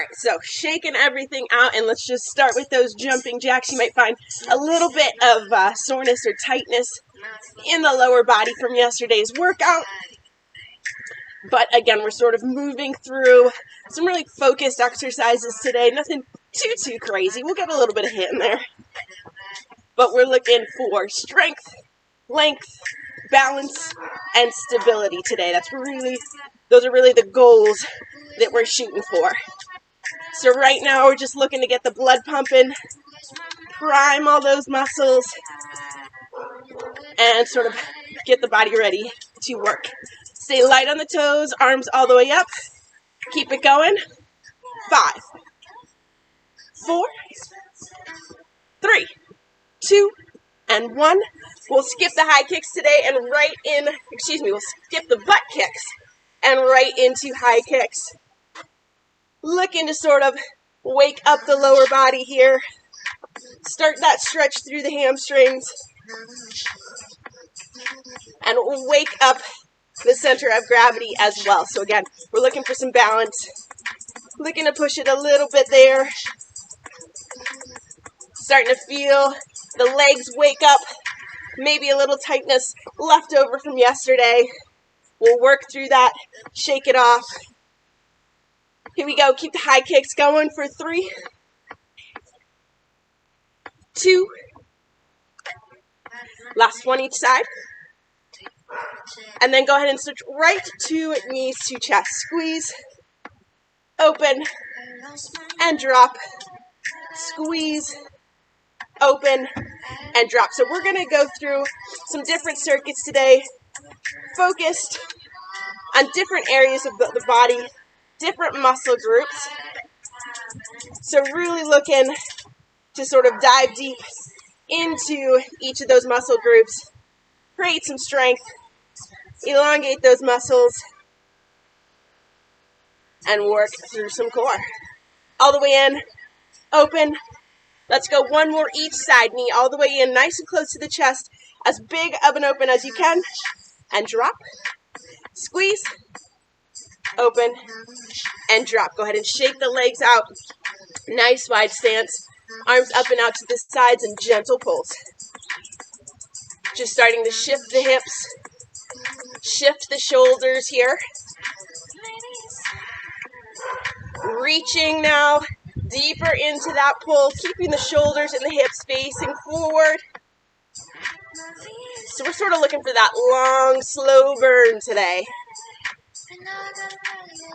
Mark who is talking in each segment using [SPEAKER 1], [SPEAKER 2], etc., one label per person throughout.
[SPEAKER 1] right, so shaking everything out, and let's just start with those jumping jacks. You might find a little bit of soreness or tightness in the lower body from yesterday's workout. But again, we're sort of moving through some really focused exercises today. Nothing too crazy. We'll get a little bit of hit in there. But we're looking for strength, length, balance, and stability today. Those are really the goals that we're shooting for. So right now we're just looking to get the blood pumping, prime all those muscles, and sort of get the body ready to work. Stay light on the toes, arms all the way up. Keep it going. 5, 4, 3, 2, and 1. We'll skip the high kicks today and we'll skip the butt kicks and right into high kicks. Looking to sort of wake up the lower body here. Start that stretch through the hamstrings. And wake up the center of gravity as well. So again, we're looking for some balance. Looking to push it a little bit there. Starting to feel the legs wake up. Maybe a little tightness left over from yesterday. We'll work through that. Shake it off. Here we go. Keep the high kicks going for 3, 2. Last one each side. And then go ahead and switch right to knees to chest. Squeeze, open, and drop. Squeeze, open, and drop. So we're going to go through some different circuits today, focused on different areas of the body, different muscle groups. So really looking to sort of dive deep into each of those muscle groups, create some strength, elongate those muscles, and work through some core. All the way in, open. Let's go one more each side. Knee all the way in, nice and close to the chest, as big of an open as you can, and drop. Squeeze, open, and drop. Go ahead and shake the legs out. Nice wide stance. Arms up and out to the sides and gentle pulls. Just starting to shift the hips, shift the shoulders here. Reaching now deeper into that pull, keeping the shoulders and the hips facing forward. So we're sort of looking for that long, slow burn today.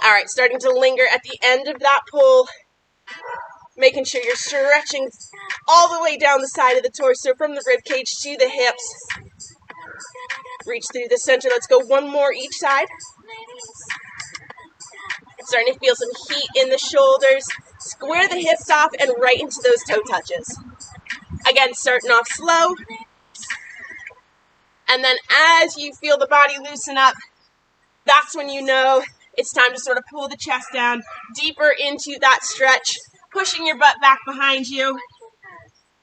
[SPEAKER 1] All right, starting to linger at the end of that pull, making sure you're stretching all the way down the side of the torso from the rib cage to the hips. Reach through the center. Let's go one more each side. Starting to feel some heat in the shoulders. Square the hips off and right into those toe touches. Again, starting off slow. And then as you feel the body loosen up, that's when you know it's time to sort of pull the chest down deeper into that stretch, pushing your butt back behind you.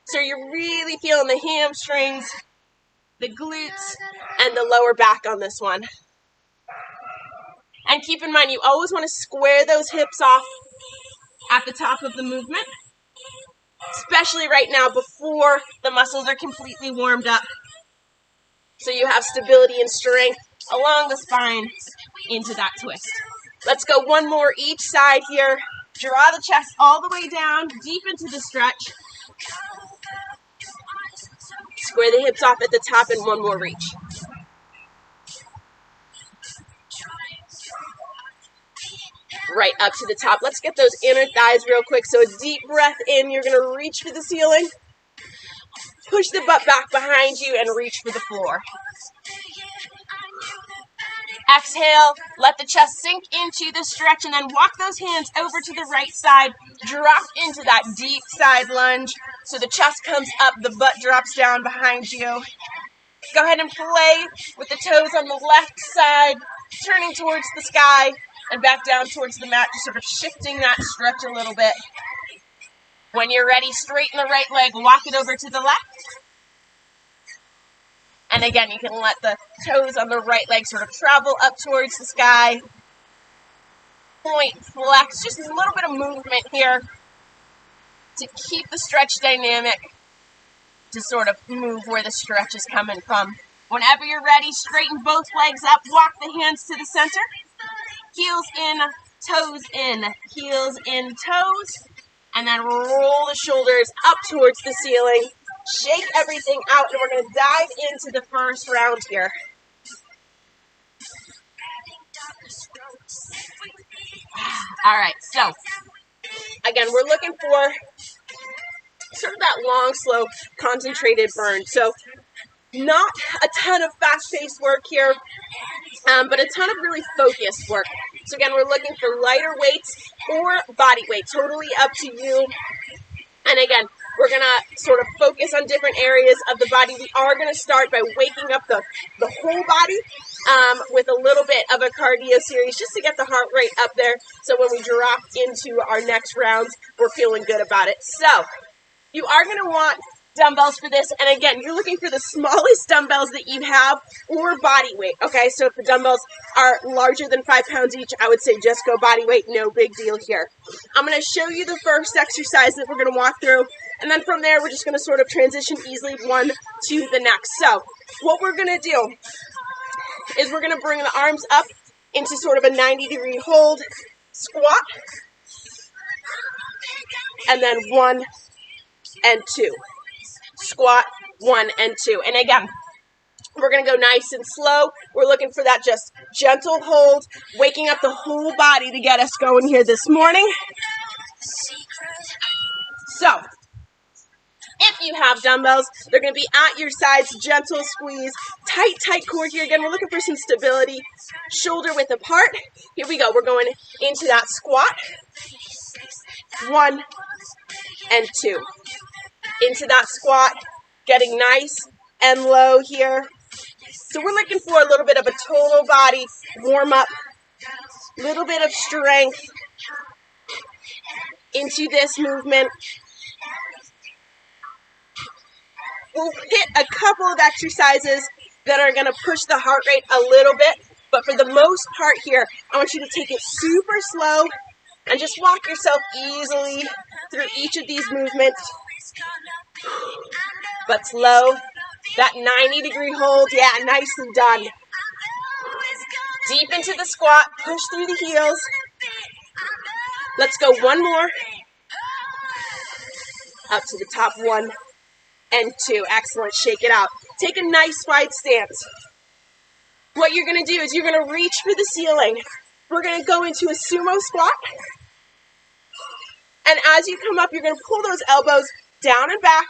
[SPEAKER 1] So you're really feeling the hamstrings, the glutes, and the lower back on this one. And keep in mind, you always want to square those hips off at the top of the movement, especially right now before the muscles are completely warmed up. So you have stability and strength along the spine into that twist. Let's go one more each side here. Draw the chest all the way down, deep into the stretch. Square the hips off at the top and one more reach. Right up to the top. Let's get those inner thighs real quick. So a deep breath in. You're going to reach for the ceiling. Push the butt back behind you and reach for the floor. Exhale, let the chest sink into the stretch and then walk those hands over to the right side. Drop into that deep side lunge. So the chest comes up, the butt drops down behind you. Go ahead and play with the toes on the left side, turning towards the sky and back down towards the mat, just sort of shifting that stretch a little bit. When you're ready, straighten the right leg, walk it over to the left. And again, you can let the toes on the right leg sort of travel up towards the sky. point flex, just a little bit of movement here to keep the stretch dynamic, to sort of move where the stretch is coming from. Whenever you're ready, straighten both legs up, walk the hands to the center, heels in, toes in, heels in, toes, and then roll the shoulders up towards the ceiling. Shake everything out, and we're going to dive into the first round here. All right, so again, we're looking for sort of that long, slow, concentrated burn. So not a ton of fast-paced work here, but a ton of really focused work. So again, we're looking for lighter weights or body weight, totally up to you. And again, we're going to sort of focus on different areas of the body. We are going to start by waking up the whole body with a little bit of a cardio series just to get the heart rate up there. So when we drop into our next rounds, we're feeling good about it. So you are going to want dumbbells for this. And again, you're looking for the smallest dumbbells that you have or body weight. Okay, so if the dumbbells are larger than 5 pounds each, I would say just go body weight. No big deal here. I'm going to show you the first exercise that we're going to walk through. And then from there, we're just going to sort of transition easily one to the next. So what we're going to do is we're going to bring the arms up into sort of a 90-degree hold, squat, and then 1 and 2. Squat, 1 and 2. And again, we're going to go nice and slow. We're looking for that just gentle hold, waking up the whole body to get us going here this morning. So if you have dumbbells, they're going to be at your sides, gentle squeeze, tight core here. Again, we're looking for some stability, shoulder width apart. Here we go. We're going into that squat, 1 and 2. Into that squat, getting nice and low here. So we're looking for a little bit of a total body warm up, little bit of strength into this movement. We'll hit a couple of exercises that are going to push the heart rate a little bit, but for the most part here, I want you to take it super slow and just walk yourself easily through each of these movements. But slow, that 90-degree hold, yeah, nicely done. Deep into the squat, push through the heels. Let's go one more. Up to the top, 1 and 2. Excellent, shake it out. Take a nice wide stance. What you're going to do is you're going to reach for the ceiling. We're going to go into a sumo squat. And as you come up, you're going to pull those elbows down and back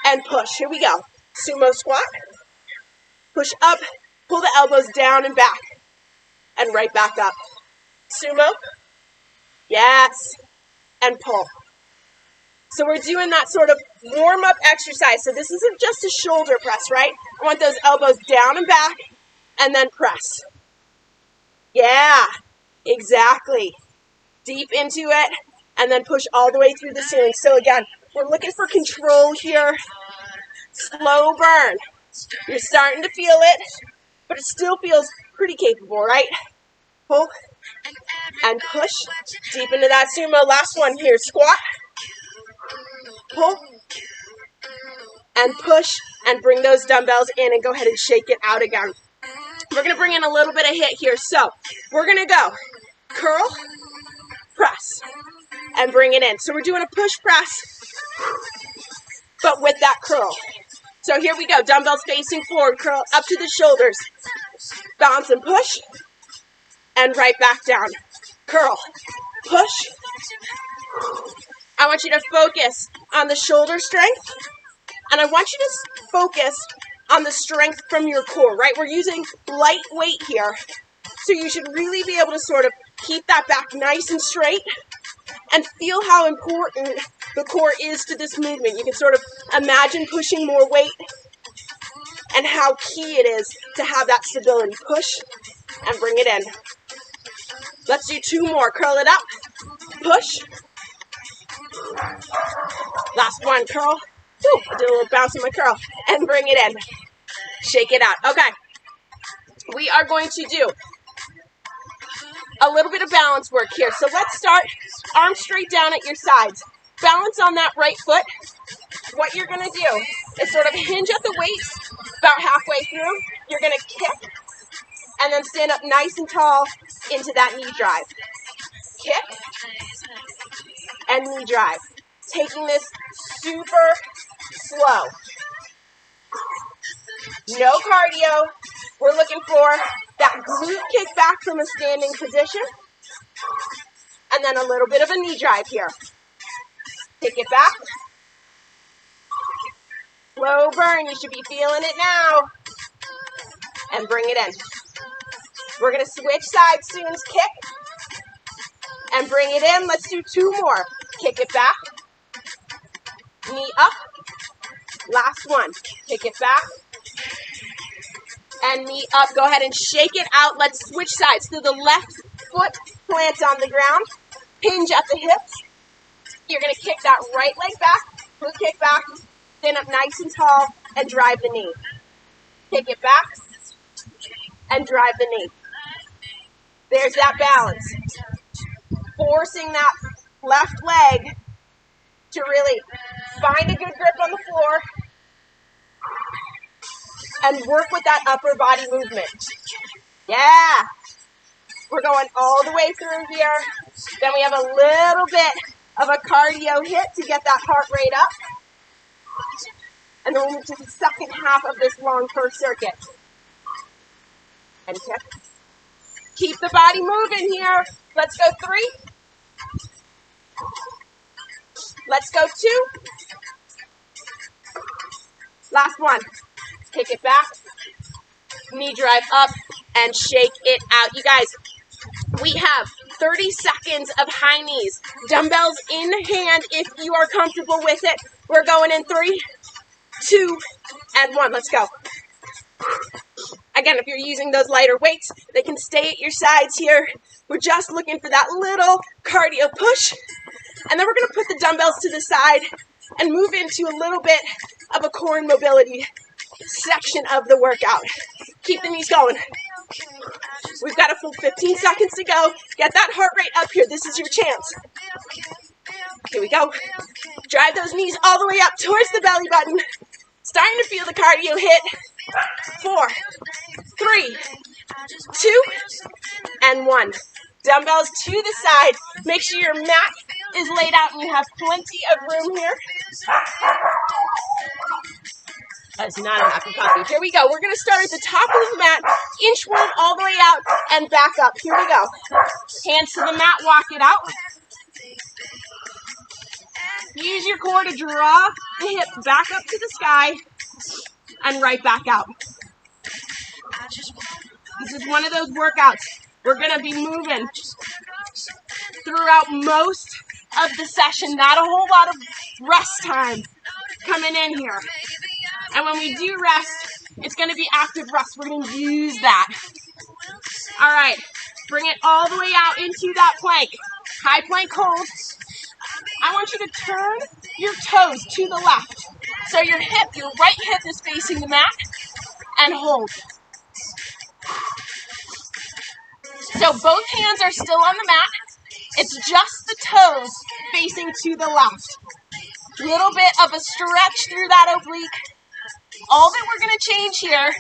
[SPEAKER 1] and push. Here we go. Sumo squat. Push up, pull the elbows down and back. And right back up. Sumo. Yes. And pull. So we're doing that sort of warm-up exercise. So this isn't just a shoulder press, right? I want those elbows down and back and then press. Yeah, exactly. Deep into it and then push all the way through the ceiling. So again, we're looking for control here. Slow burn. You're starting to feel it, but it still feels pretty capable, right? Pull and push deep into that sumo. Last one here, squat. Pull and push and bring those dumbbells in and go ahead and shake it out again. We're going to bring in a little bit of hit here. So we're going to go curl, press, and bring it in. So we're doing a push press, but with that curl. So here we go. Dumbbells facing forward, curl up to the shoulders. Bounce and push, and right back down. Curl, push. I want you to focus on the shoulder strength, and I want you to focus on the strength from your core, right? We're using light weight here, so you should really be able to sort of keep that back nice and straight and feel how important the core is to this movement. You can sort of imagine pushing more weight and how key it is to have that stability. Push and bring it in. Let's do 2 more. Curl it up, push. Last one, curl. Woo, I did a little bounce in my curl. And bring it in. Shake it out. Okay. We are going to do a little bit of balance work here. So let's start arms straight down at your sides. Balance on that right foot. What you're going to do is sort of hinge at the waist about halfway through. You're going to kick and then stand up nice and tall into that knee drive. Kick and knee drive. Taking this super slow. No cardio. We're looking for that glute kick back from a standing position. And then a little bit of a knee drive here. Kick it back. Slow burn. You should be feeling it now. And bring it in. We're going to switch sides soon as kick. And bring it in. Let's do 2 more. Kick it back. Knee up. Last one. Kick it back. And knee up. Go ahead and shake it out. Let's switch sides. So the left foot plants on the ground. Hinge at the hips. You're going to kick that right leg back. Foot kick back. Stand up nice and tall and drive the knee. Kick it back and drive the knee. There's that balance. Forcing that left leg to really find a good grip on the floor and work with that upper body movement. Yeah. We're going all the way through here. Then we have a little bit of a cardio hit to get that heart rate up. And then we'll move to the second half of this long curve circuit. And kick. Keep the body moving here. Let's go 3. Let's go 2. Last one. Kick it back. Knee drive up and shake it out. You guys, we have 30 seconds of high knees. Dumbbells in hand if you are comfortable with it. We're going in 3, 2, and 1. Let's go. Again, if you're using those lighter weights, they can stay at your sides here. We're just looking for that little cardio push. And then we're going to put the dumbbells to the side and move into a little bit of a core and mobility section of the workout. Keep the knees going. We've got a full 15 seconds to go. Get that heart rate up here. This is your chance. Here we go. Drive those knees all the way up towards the belly button. Starting to feel the cardio hit. 4, 3, 2, and 1. Dumbbells to the side. Make sure your mat is laid out and you have plenty of room here. That's not enough of coffee. Here we go. We're going to start at the top of the mat, inchworm all the way out and back up. Here we go. Hands to the mat, walk it out. Use your core to draw the hips back up to the sky and right back out. This is one of those workouts. We're going to be moving throughout most of the session. Not a whole lot of rest time coming in here. And when we do rest, it's going to be active rest. We're going to use that. All right. Bring it all the way out into that plank. High plank hold. I want you to turn your toes to the left. So your right hip is facing the mat, and hold. So both hands are still on the mat. It's just the toes facing to the left. Little bit of a stretch through that oblique. All that we're going to change here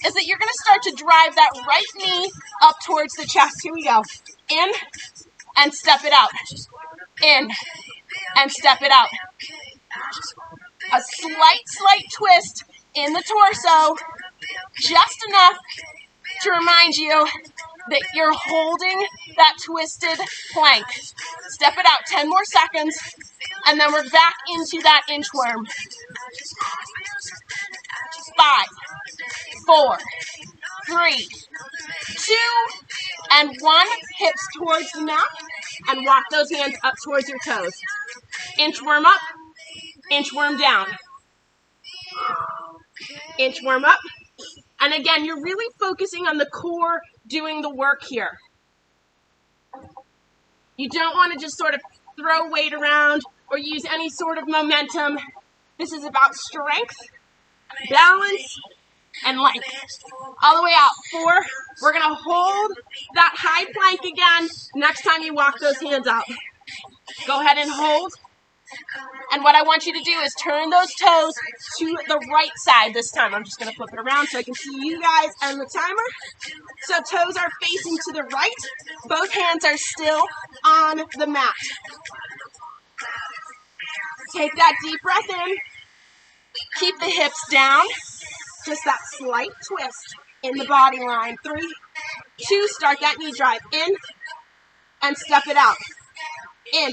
[SPEAKER 1] is that you're going to start to drive that right knee up towards the chest. Here we go. In and step it out. In and step it out. A slight twist in the torso, just enough to remind you that you're holding that twisted plank. Step it out, 10 more seconds, and then we're back into that inchworm. 5, 4, 3, 2, and 1. Hips towards the mat, and walk those hands up towards your toes. Inchworm up, inchworm down. Inchworm up. And again, you're really focusing on the core doing the work here. You don't want to just sort of throw weight around or use any sort of momentum. This is about strength, balance, and length. All the way out. 4. We're going to hold that high plank again next time you walk those hands out. Go ahead and hold. And what I want you to do is turn those toes to the right side this time. I'm just going to flip it around so I can see you guys and the timer. So toes are facing to the right. Both hands are still on the mat. Take that deep breath in. Keep the hips down. Just that slight twist in the body line. 3, 2, start that knee drive. In and step it out. In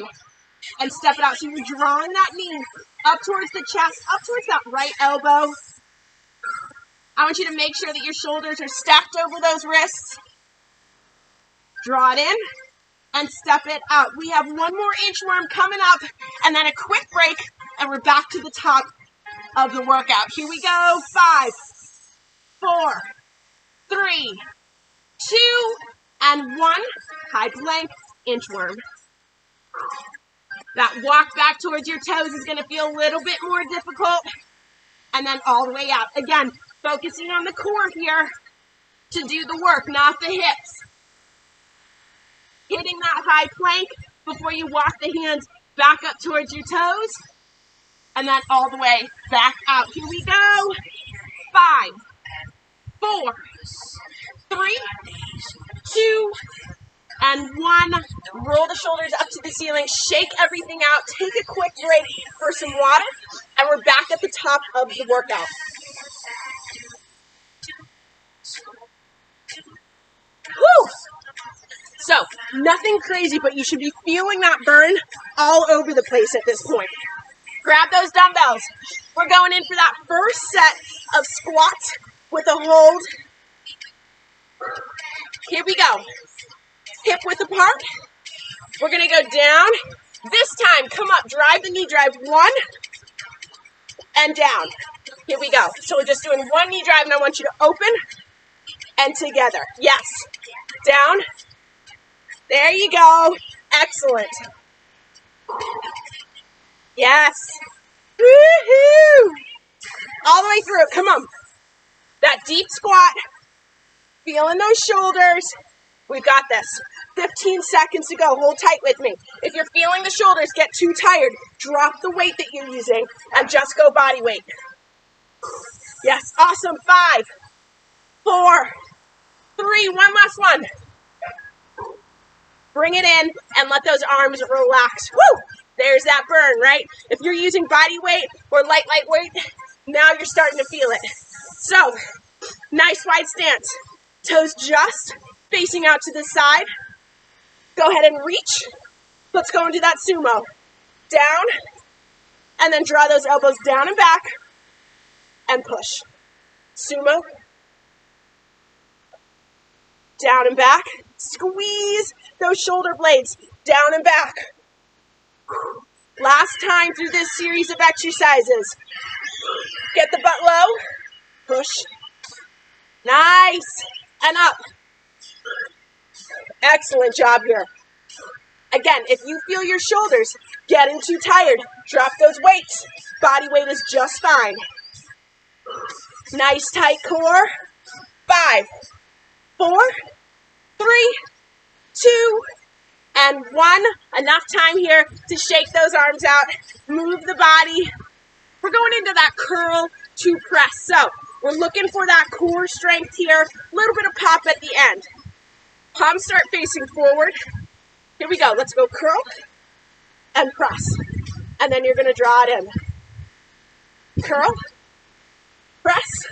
[SPEAKER 1] and step it out. So you're drawing that knee up towards the chest, up towards that right elbow. I want you to make sure that your shoulders are stacked over those wrists. Draw it in and step it out. We have one more inchworm coming up and then a quick break and we're back to the top of the workout. Here we go. 5, 4, 3, 2, and 1. High plank, inchworm. That walk back towards your toes is going to feel a little bit more difficult. And then all the way out. Again, focusing on the core here to do the work, not the hips. Hitting that high plank before you walk the hands back up towards your toes. And then all the way back out. Here we go. 5, 4, 3, 2, and 1. Roll the shoulders up to the ceiling. Shake everything out. Take a quick break for some water. And we're back at the top of the workout. Woo! So, nothing crazy, but you should be feeling that burn all over the place at this point. Grab those dumbbells. We're going in for that first set of squats with a hold. Here we go. Hip width apart. We're going to go down. This time, come up, drive the knee drive. 1 and down. Here we go. So we're just doing 1 knee drive, and I want you to open and together. Yes. Down. There you go. Excellent. Yes. Woohoo! All the way through. Come on. That deep squat. Feeling those shoulders. We've got this. 15 seconds to go. Hold tight with me. If you're feeling the shoulders get too tired, drop the weight that you're using and just go body weight. Yes. Awesome. 5, 4, 3. One last one. Bring it in and let those arms relax. Woo! There's that burn, right? If you're using body weight or light weight, now you're starting to feel it. So, nice wide stance. Toes just facing out to the side. Go ahead and reach. Let's go into that sumo. Down, and then draw those elbows down and back, and push. Sumo. Down and back. Squeeze those shoulder blades down and back. Last time through this series of exercises. Get the butt low. Push. Nice. And up. Excellent job here. Again, if you feel your shoulders getting too tired, drop those weights. Body weight is just fine. Nice tight core. 5, 4, 3, 2, and 1. Enough time here to shake those arms out. Move the body. We're going into that curl to press. So we're looking for that core strength here. A little bit of pop at the end. Palms start facing forward. Here we go. Let's go curl and press. And then you're going to draw it in. Curl. Press.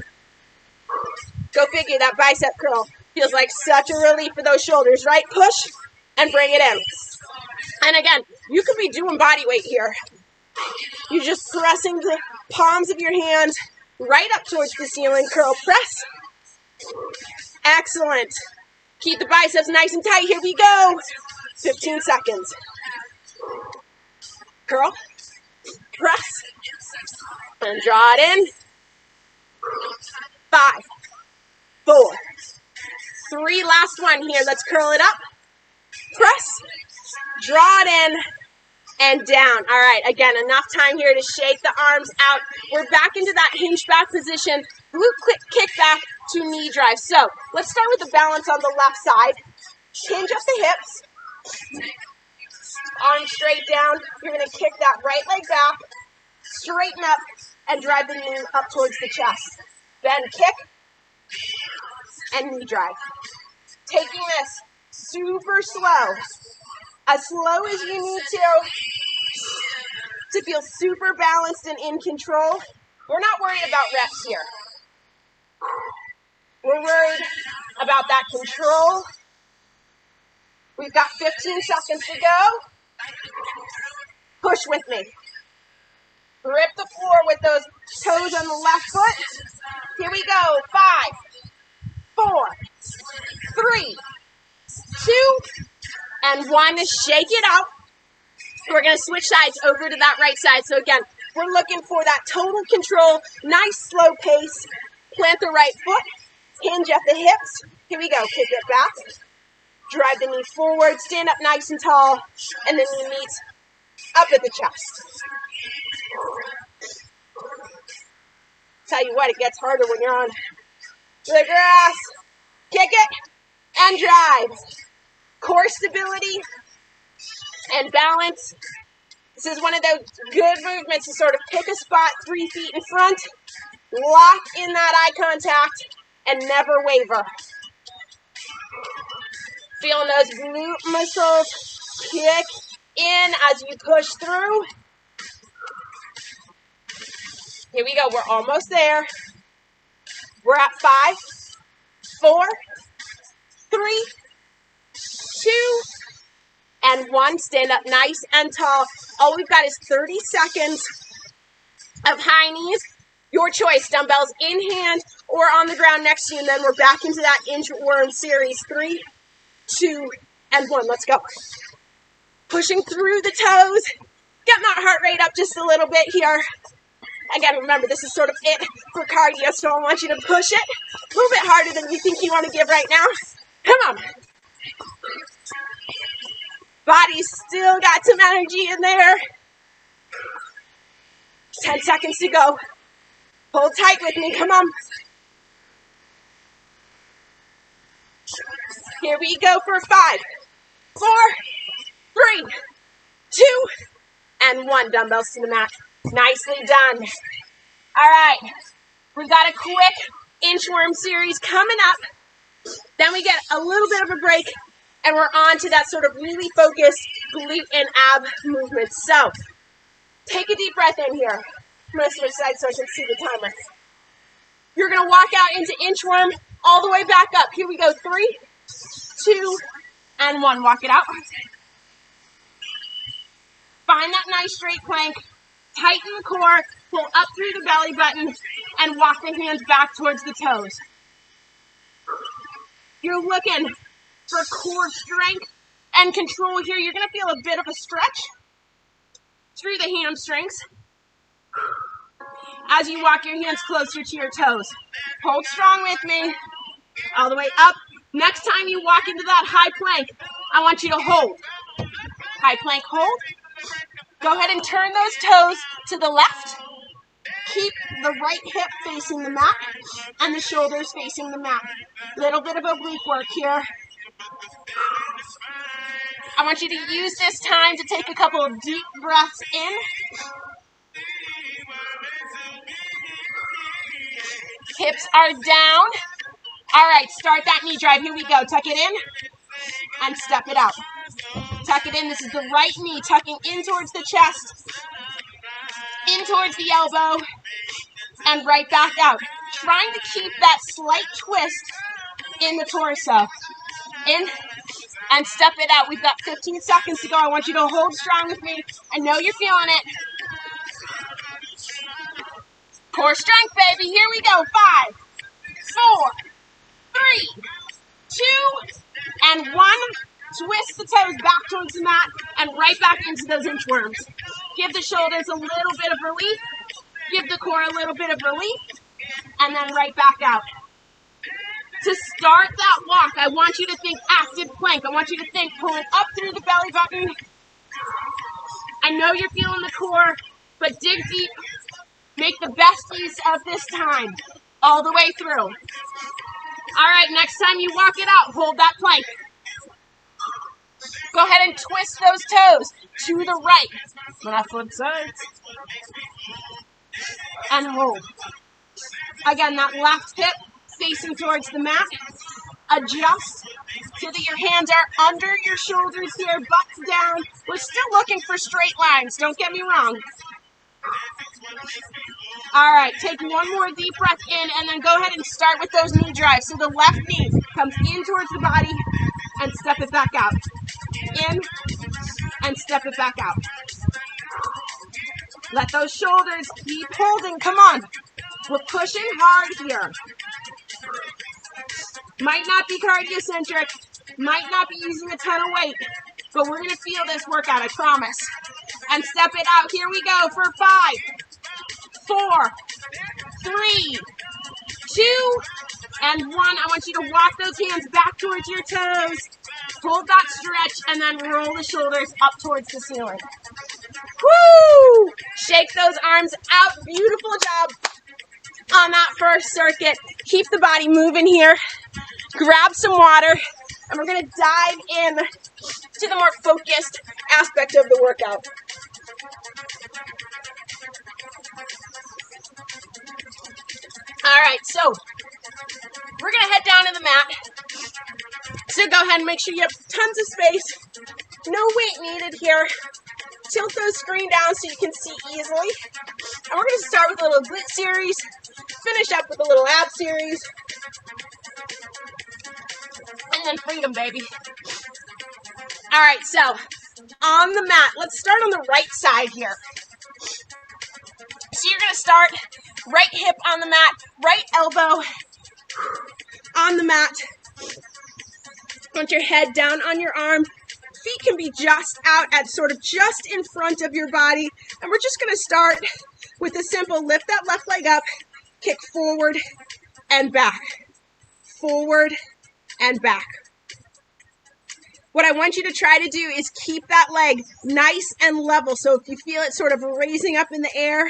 [SPEAKER 1] Go figure, that bicep curl feels like such a relief for those shoulders, right? Push and bring it in. And again, you could be doing body weight here. You're just pressing the palms of your hands right up towards the ceiling. Curl, press. Excellent. Keep the biceps nice and tight. Here we go. 15 seconds. Curl, press, and draw it in. 5, 4, 3. Last one here. Let's curl it up. Press, draw it in, and down. All right, again, enough time here to shake the arms out. We're back into that hinge back position. glute kick back to knee drive. So let's start with the balance on the left side. Hinge up the hips. Arms straight down. You're going to kick that right leg back. Straighten up and drive the knee up towards the chest. Bend, kick, and knee drive. Taking this super slow. As slow as you need to feel super balanced and in control. We're not worried about reps here. We're worried about that control. We've got 15 seconds to go. Push with me. Grip the floor with those toes on the left foot. Here we go. 5, 4, 3, 2, and 1. Shake it out. We're going to switch sides over to that right side. So again, we're looking for that total control, nice slow pace. Plant the right foot, hinge at the hips. Here we go, kick it back. Drive the knee forward, stand up nice and tall, and the knee meets up at the chest. Tell you what, it gets harder when you're on the grass. Kick it and drive. Core stability and balance. This is one of those good movements to sort of pick a spot 3 feet in front, lock in that eye contact, and never waver. Feeling those glute muscles kick in as you push through. Here we go, we're almost there. We're at 5, 4, 3, 2, and 1. Stand up nice and tall. All we've got is 30 seconds of high knees. Your choice, dumbbells in hand or on the ground next to you, and then we're back into that inchworm series. 3, 2, and 1. Let's go. Pushing through the toes. Getting that heart rate up just a little bit here. Again, remember, this is sort of it for cardio, so I want you to push it a little bit harder than you think you want to give right now. Come on. Body's still got some energy in there. 10 seconds to go. Hold tight with me, come on. Here we go for 5, 4, 3, 2, and 1. Dumbbells to the mat. Nicely done. All right, we've got a quick inchworm series coming up. Then we get a little bit of a break, and we're on to that sort of really focused glute and ab movement. So, take a deep breath in here. I'm going to switch sides so I can see the timer. You're going to walk out into inchworm all the way back up. Here we go. 3, 2, and 1. Walk it out. Find that nice straight plank. Tighten the core. Pull up through the belly button and walk the hands back towards the toes. You're looking for core strength and control here. You're going to feel a bit of a stretch through the hamstrings as you walk your hands closer to your toes. Hold strong with me. All the way up. Next time you walk into that high plank, I want you to hold. High plank, hold. Go ahead and turn those toes to the left. Keep the right hip facing the mat and the shoulders facing the mat. Little bit of oblique work here. I want you to use this time to take a couple of deep breaths in. Hips are down. All right, start that knee drive. Here we go. Tuck it in and step it out. Tuck it in. This is the right knee tucking in towards the chest, in towards the elbow, and right back out. Trying to keep that slight twist in the torso. In and step it out. We've got 15 seconds to go. I want you to hold strong with me. I know you're feeling it. Core strength, baby. Here we go. 5, 4, 3, 2, and 1. Twist the toes back towards the mat and right back into those inchworms. Give the shoulders a little bit of relief. Give the core a little bit of relief. And then right back out. To start that walk, I want you to think active plank. I want you to think pulling up through the belly button. I know you're feeling the core, but dig deep. Make the best use of this time. all the way through. All right, next time you walk it out, hold that plank. Go ahead and twist those toes to the right. Left foot side. And hold. Again, that left hip facing towards the mat. Adjust so that your hands are under your shoulders here, butts down. We're still looking for straight lines, don't get me wrong. All right, take one more deep breath in and then go ahead and start with those knee drives. So the left knee comes in towards the body and step it back out. In and step it back out. Let those shoulders keep holding, come on. We're pushing hard here. Might not be cardio-centric, might not be using a ton of weight, but we're gonna feel this workout, I promise. And step it out, here we go for 5, 4, 3, 2, and 1. I want you to walk those hands back towards your toes. Hold that stretch and then roll the shoulders up towards the ceiling. Woo! Shake those arms out. Beautiful job on that first circuit. Keep the body moving here. Grab some water, and we're going to dive in to the more focused aspect of the workout. All right, so we're going to head down to the mat. So go ahead and make sure you have tons of space. No weight needed here. Tilt those screen down so you can see easily. And we're going to start with a little glute series, finish up with a little ab series, and then freedom, baby. All right, so on the mat, let's start on the right side here. So you're going to start right hip on the mat, right elbow on the mat. Want your head down on your arm. Feet can be just out at sort of just in front of your body. And we're just going to start with a simple lift that left leg up, kick forward and back, forward and back. What I want you to try to do is keep that leg nice and level. So if you feel it sort of raising up in the air,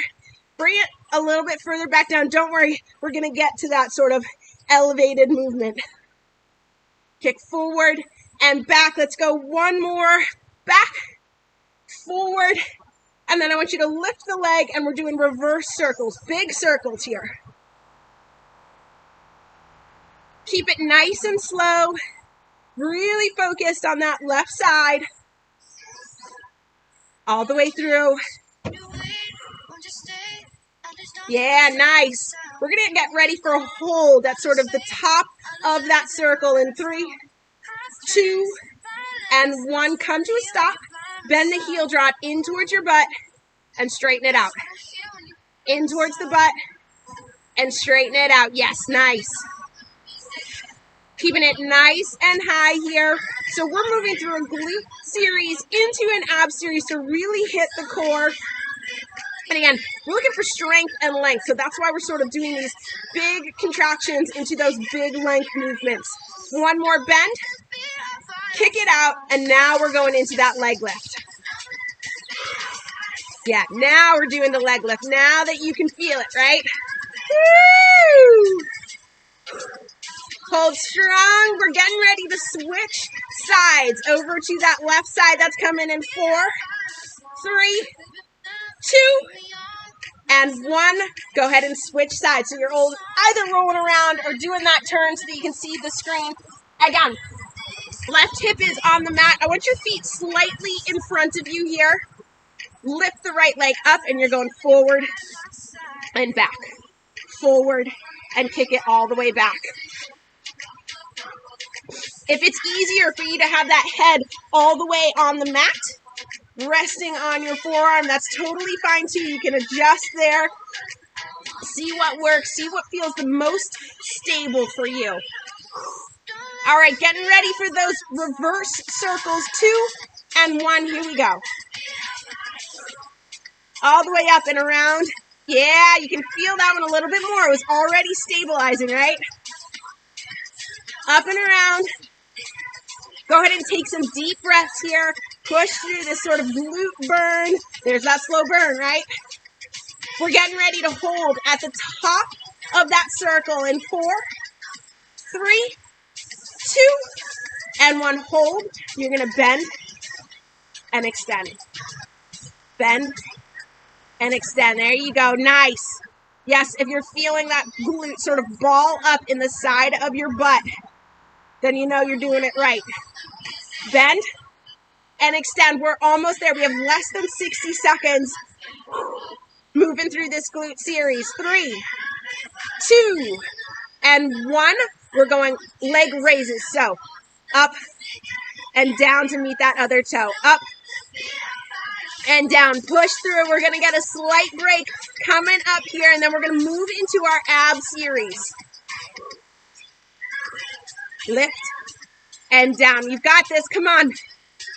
[SPEAKER 1] bring it a little bit further back down. Don't worry, we're going to get to that sort of elevated movement. Kick forward and back. Let's go one more. Back, forward, and then I want you to lift the leg, and we're doing reverse circles, big circles here. Keep it nice and slow. Really focused on that left side. All the way through. Yeah, nice. We're going to get ready for a hold at sort of the top of that circle in 3, 2, and 1. Come to a stop. Bend the heel, draw it in towards your butt, and straighten it out. In towards the butt, and straighten it out. Yes, nice. Keeping it nice and high here. So we're moving through a glute series into an ab series to really hit the core. And again, we're looking for strength and length, so that's why we're sort of doing these big contractions into those big length movements. One more bend, kick it out, and now we're going into that leg lift. Yeah, now we're doing the leg lift, now that you can feel it, right? Woo! Hold strong. We're getting ready to switch sides over to that left side. That's coming in 4, 3, 2, and 1. Go ahead and switch sides. So you're either rolling around or doing that turn so that you can see the screen. Again, left hip is on the mat. I want your feet slightly in front of you here. Lift the right leg up, and you're going forward and back. Forward and kick it all the way back. If it's easier for you to have that head all the way on the mat, resting on your forearm, that's totally fine too. You can adjust there, see what works, see what feels the most stable for you. All right, getting ready for those reverse circles, 2 and 1. Here we go. All the way up and around. Yeah, you can feel that one a little bit more. It was already stabilizing, right? Up and around. Go ahead and take some deep breaths here. Push through this sort of glute burn. There's that slow burn, right? We're getting ready to hold at the top of that circle in 4, 3, 2, and 1. Hold. You're going to bend and extend. Bend and extend. There you go. Nice. Yes, if you're feeling that glute sort of ball up in the side of your butt, then you know you're doing it right. Bend and extend. We're almost there. We have less than 60 seconds moving through this glute series. 3, 2, and 1. We're going leg raises. So up and down to meet that other toe. Up and down. Push through. We're going to get a slight break coming up here, and then we're going to move into our ab series. Lift and down. You've got this. Come on.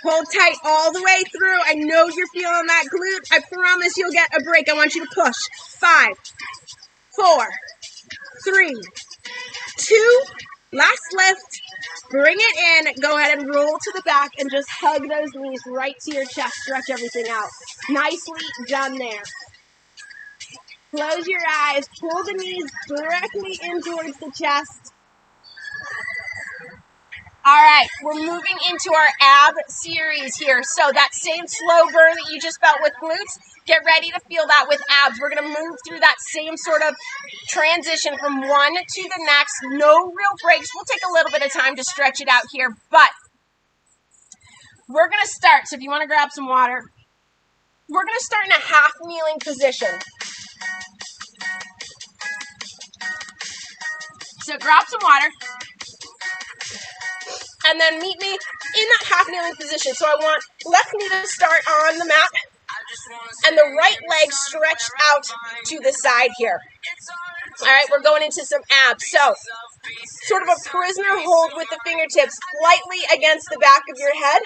[SPEAKER 1] Hold tight all the way through. I know you're feeling that glute. I promise you'll get a break. I want you to push. 5, 4, 3, 2. Last lift. Bring it in. Go ahead and roll to the back and just hug those knees right to your chest. Stretch everything out. Nicely done there. Close your eyes. Pull the knees directly in towards the chest. All right, we're moving into our ab series here. So that same slow burn that you just felt with glutes, get ready to feel that with abs. We're going to move through that same sort of transition from one to the next. No real breaks. We'll take a little bit of time to stretch it out here, but we're going to start. So if you want to grab some water, we're going to start in a half kneeling position. So grab some water. And then meet me in that half kneeling position. So I want left knee to start on the mat and the right leg stretched out to the side here. All right, we're going into some abs. So sort of a prisoner hold with the fingertips slightly against the back of your head.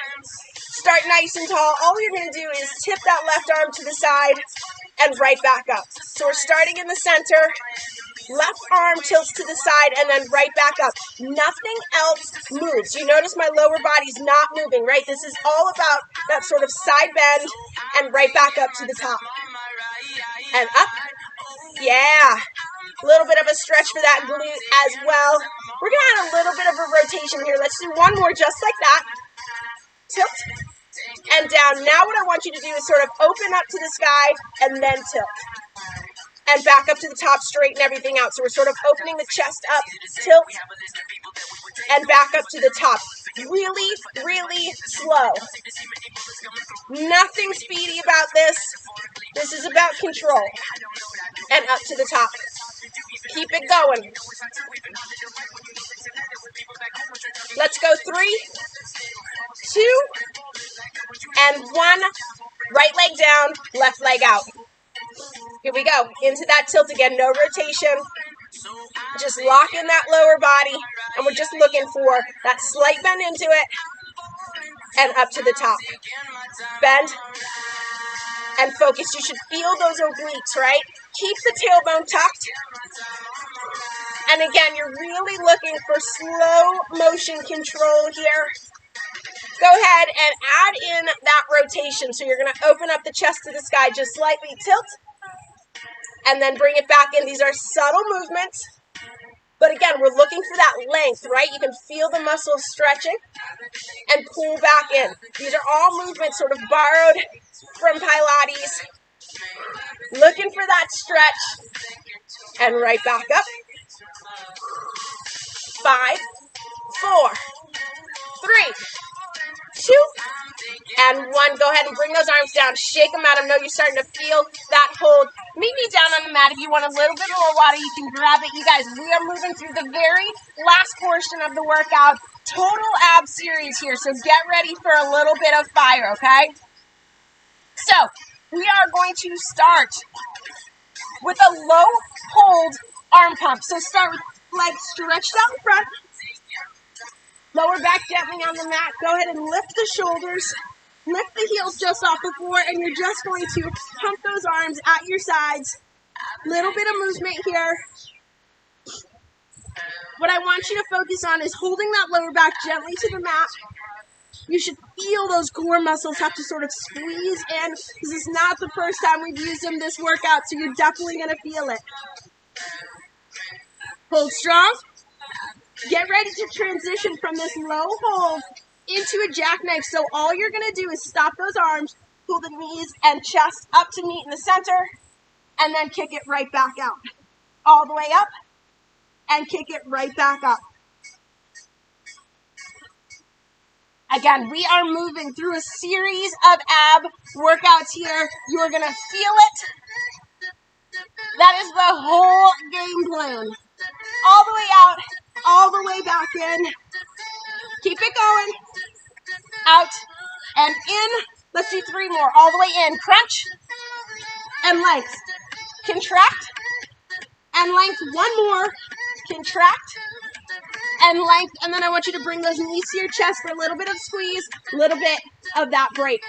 [SPEAKER 1] Start nice and tall. All you're going to do is tip that left arm to the side and right back up. So we're starting in the center. Left arm tilts to the side and then right back up. Nothing else moves. You notice my lower body's not moving, right? This is all about that sort of side bend and right back up to the top. And up. Yeah. A little bit of a stretch for that glute as well. We're going to add a little bit of a rotation here. Let's do one more just like that. Tilt and down. Now what I want you to do is sort of open up to the sky and then tilt. And back up to the top, straighten everything out. So we're sort of opening the chest up, tilt, and back up to the top. Really, really slow. Nothing speedy about this. This is about control. And up to the top. Keep it going. Let's go 3, 2, and 1. Right leg down, left leg out. Here we go. Into that tilt again. No rotation. Just lock in that lower body. And we're just looking for that slight bend into it. And up to the top. Bend. And focus. You should feel those obliques, right? Keep the tailbone tucked. And again, you're really looking for slow motion control here. Go ahead and add in that rotation. So you're going to open up the chest to the sky. Just slightly tilt. And then bring it back in. These are subtle movements. But again, we're looking for that length, right? You can feel the muscles stretching and pull back in. These are all movements sort of borrowed from Pilates. Looking for that stretch. And right back up. 5, 4, 3, 2, and 1. Go ahead and bring those arms down. Shake them out. I know you're starting to feel that hold. Meet me down on the mat. If you want a little bit more water, you can grab it. You guys, we are moving through the very last portion of the workout. Total ab series here. So get ready for a little bit of fire, okay? So we are going to start with a low hold arm pump. So start with legs stretched out in front. Lower back gently on the mat. Go ahead and lift the shoulders. Lift the heels just off the floor, and you're just going to pump those arms at your sides. Little bit of movement here. What I want you to focus on is holding that lower back gently to the mat. You should feel those core muscles have to sort of squeeze in. This is not the first time we've used them this workout, so you're definitely going to feel it. Hold strong. Get ready to transition from this low hold into a jackknife. So all you're going to do is stop those arms, pull the knees and chest up to meet in the center, and then kick it right back out. All the way up, and kick it right back up. Again, we are moving through a series of ab workouts here. You are going to feel it. That is the whole game plan. All the way out, all the way back in. Keep it going. Out and in. Let's do 3 more. All the way in. Crunch and length. Contract and length. 1 more. Contract and length. And then I want you to bring those knees to your chest for a little bit of squeeze, a little bit of that break.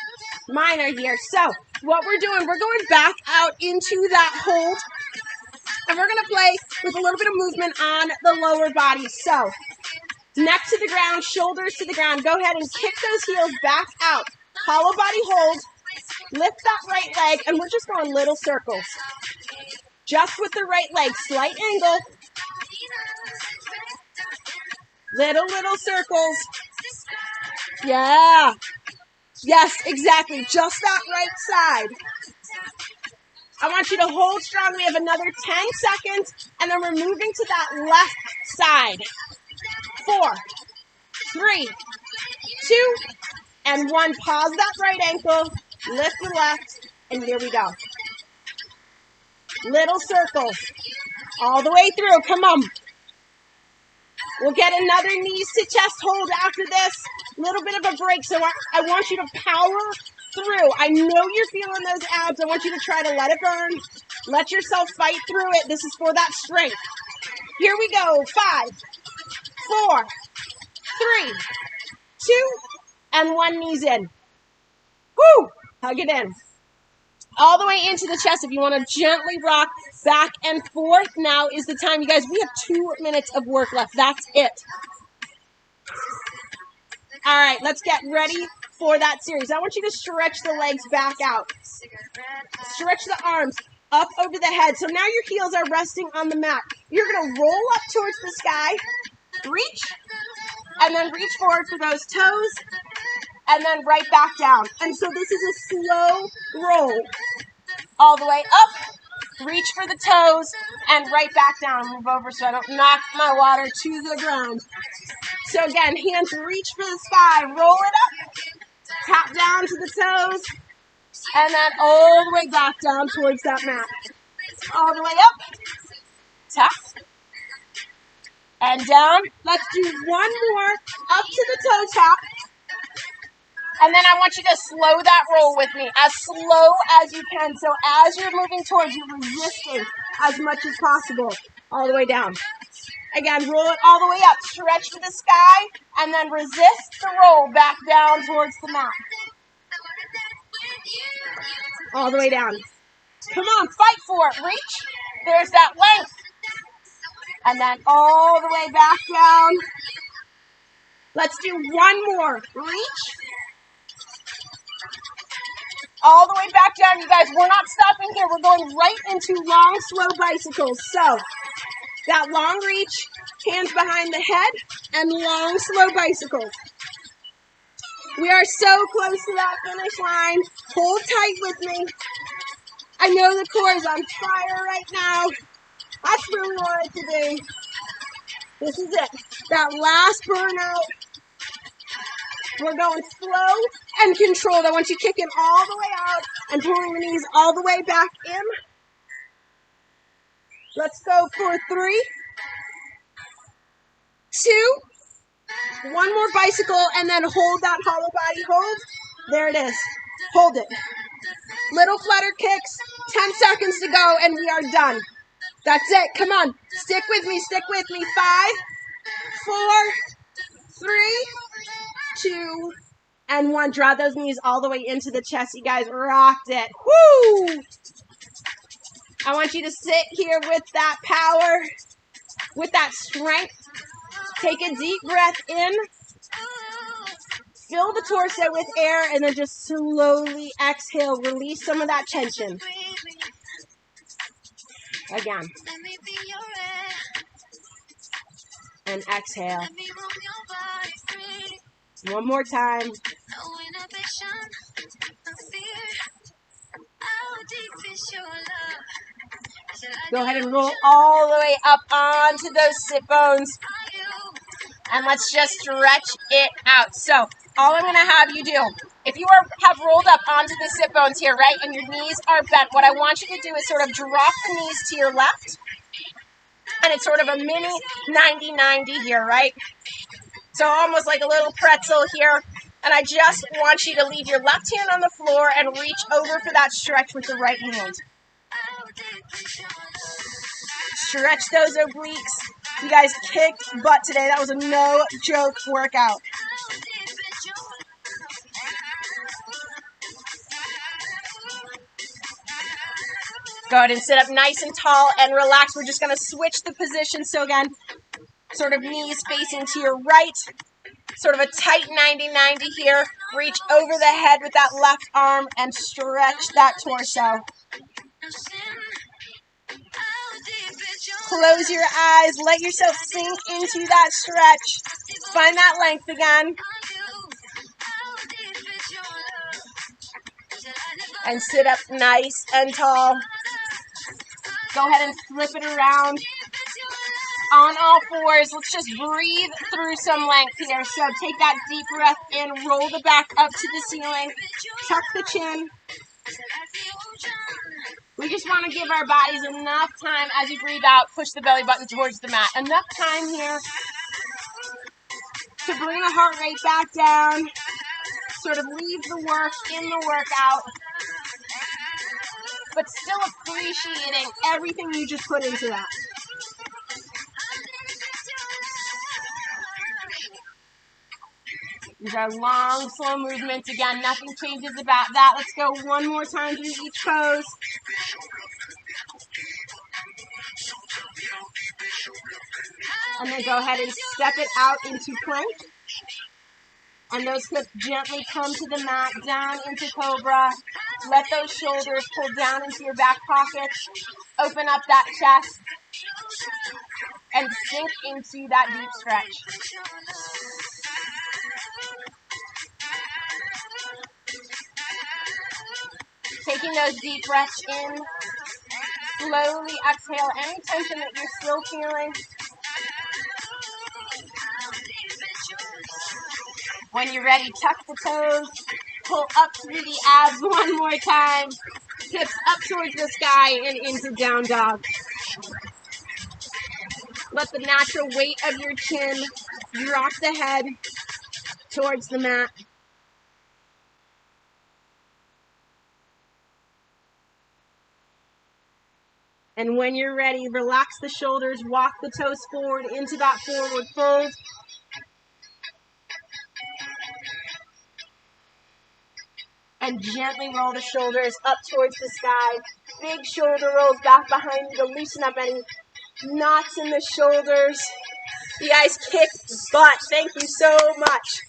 [SPEAKER 1] Minor here. So what we're doing, we're going back out into that hold. And we're going to play with a little bit of movement on the lower body. So neck to the ground, shoulders to the ground. Go ahead and kick those heels back out. Hollow body hold. Lift that right leg, and we're just going little circles. Just with the right leg, slight angle. Little circles. Yeah. Yes, exactly. Just that right side. I want you to hold strong. We have another 10 seconds, and then we're moving to that left side. 4, 3, 2, and 1. Pause that right ankle. Lift the left, and here we go. Little circles. All the way through. Come on. We'll get another knees to chest hold after this. Little bit of a break, so I want you to power through. I know you're feeling those abs. I want you to try to let it burn. Let yourself fight through it. This is for that strength. Here we go. 5, 4, 3, 2, and 1. Knees in. Woo! Hug it in. All the way into the chest. If you want to gently rock back and forth, now is the time. You guys, we have 2 minutes of work left. That's it. All right, let's get ready for that series. I want you to stretch the legs back out. Stretch the arms up over the head. So now your heels are resting on the mat. You're going to roll up towards the sky, reach, and then reach forward for those toes, and then right back down. And so this is a slow roll. All the way up, reach for the toes, and right back down. Move over so I don't knock my water to the ground. So again, hands reach for the sky, roll it up, tap down to the toes, and then all the way back down towards that mat. All the way up, tap, and down. Let's do 1 more, up to the toe tap. And then I want you to slow that roll with me, as slow as you can. So as you're moving towards, you're resisting as much as possible. All the way down. Again, roll it all the way up. Stretch to the sky, and then resist the roll back down towards the mat. All the way down. Come on, fight for it. Reach. There's that length. And then all the way back down. Let's do 1 more. Reach. All the way back down, you guys. We're not stopping here. We're going right into long, slow bicycles. So that long reach, hands behind the head, and long, slow bicycles. We are so close to that finish line. Hold tight with me. I know the core is on fire right now. That's where we want it to be. This is it. That last burnout. We're going slow and controlled. I want you kicking all the way out and pulling the knees all the way back in. Let's go for 3, 2, 1 more bicycle, and then hold that hollow body hold. There it is. Hold it. Little flutter kicks. 10 seconds to go, and we are done. That's it. Come on. Stick with me. Stick with me. 5, 4, 3, 2, and 1. Draw those knees all the way into the chest. You guys rocked it. Woo! I want you to sit here with that power, with that strength. Take a deep breath in. Fill the torso with air, and then just slowly exhale. Release some of that tension. Again. And exhale. One more time. Go ahead and roll all the way up onto those sit bones. And let's just stretch it out. So all I'm going to have you do, if you have rolled up onto the sit bones here, right, and your knees are bent, what I want you to do is sort of drop the knees to your left. And it's sort of a mini 90-90 here, right? So almost like a little pretzel here. And I just want you to leave your left hand on the floor and reach over for that stretch with the right hand. Stretch those obliques. You guys kicked butt today. That was a no-joke workout. Go ahead and sit up nice and tall and relax. We're just going to switch the position. So again, sort of knees facing to your right. Sort of a tight 90-90 here. Reach over the head with that left arm and stretch that torso. Close your eyes. Let yourself sink into that stretch. Find that length again. And sit up nice and tall. Go ahead and flip it around. On all fours, let's just breathe through some length here. So take that deep breath in, roll the back up to the ceiling, tuck the chin. We just want to give our bodies enough time as you breathe out, push the belly button towards the mat. Enough time here to bring the heart rate back down, sort of leave the work in the workout, but still appreciating everything you just put into that. These are long, slow movements. Again, nothing changes about that. Let's go one more time through each pose. And then go ahead and step it out into plank. And those hips gently come to the mat, down into cobra. Let those shoulders pull down into your back pockets. Open up that chest. And sink into that deep stretch. Taking those deep breaths in. Slowly exhale any tension that you're still feeling. When you're ready, tuck the toes. Pull up through the abs one more time. Hips up towards the sky and into down dog. Let the natural weight of your chin drop the head towards the mat. And when you're ready, relax the shoulders, walk the toes forward into that forward fold. And gently roll the shoulders up towards the sky. Big shoulder rolls back behind you to loosen up any knots in the shoulders. You guys kicked butt. Thank you so much.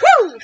[SPEAKER 1] Woo!